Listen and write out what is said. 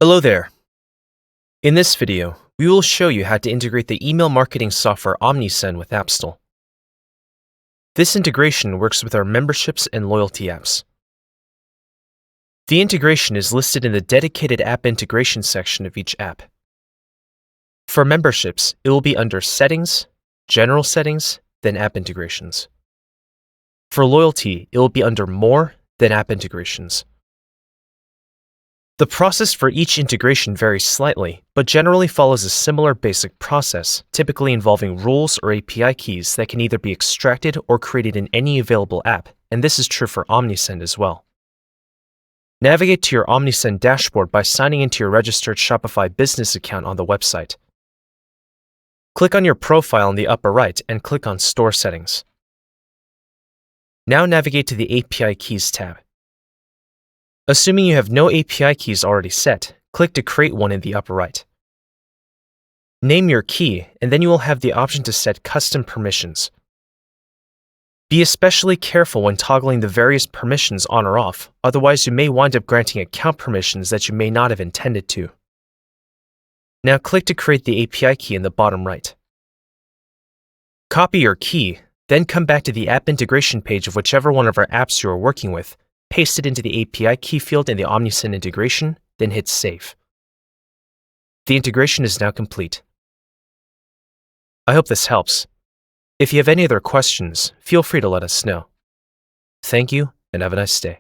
Hello there. In this video, we will show you how to integrate the email marketing software Omnisend with Appstle. This integration works with our memberships and loyalty apps. The integration is listed in the dedicated app integration section of each app. For memberships, it will be under Settings, General Settings, then App Integrations. For loyalty, it will be under More, then App Integrations. The process for each integration varies slightly, but generally follows a similar basic process, typically involving rules or API keys that can either be extracted or created in any available app, and this is true for Omnisend as well. Navigate to your Omnisend dashboard by signing into your registered Shopify business account on the website. Click on your profile in the upper right and click on Store Settings. Now navigate to the API Keys tab. Assuming you have no API keys already set, click to create one in the upper right. Name your key, and then you will have the option to set custom permissions. Be especially careful when toggling the various permissions on or off, otherwise you may wind up granting account permissions that you may not have intended to. Now click to create the API key in the bottom right. Copy your key, then come back to the app integration page of whichever one of our apps you are working with, paste it into the API key field in the Omnisend integration, then hit Save. The integration is now complete. I hope this helps. If you have any other questions, feel free to let us know. Thank you, and have a nice day.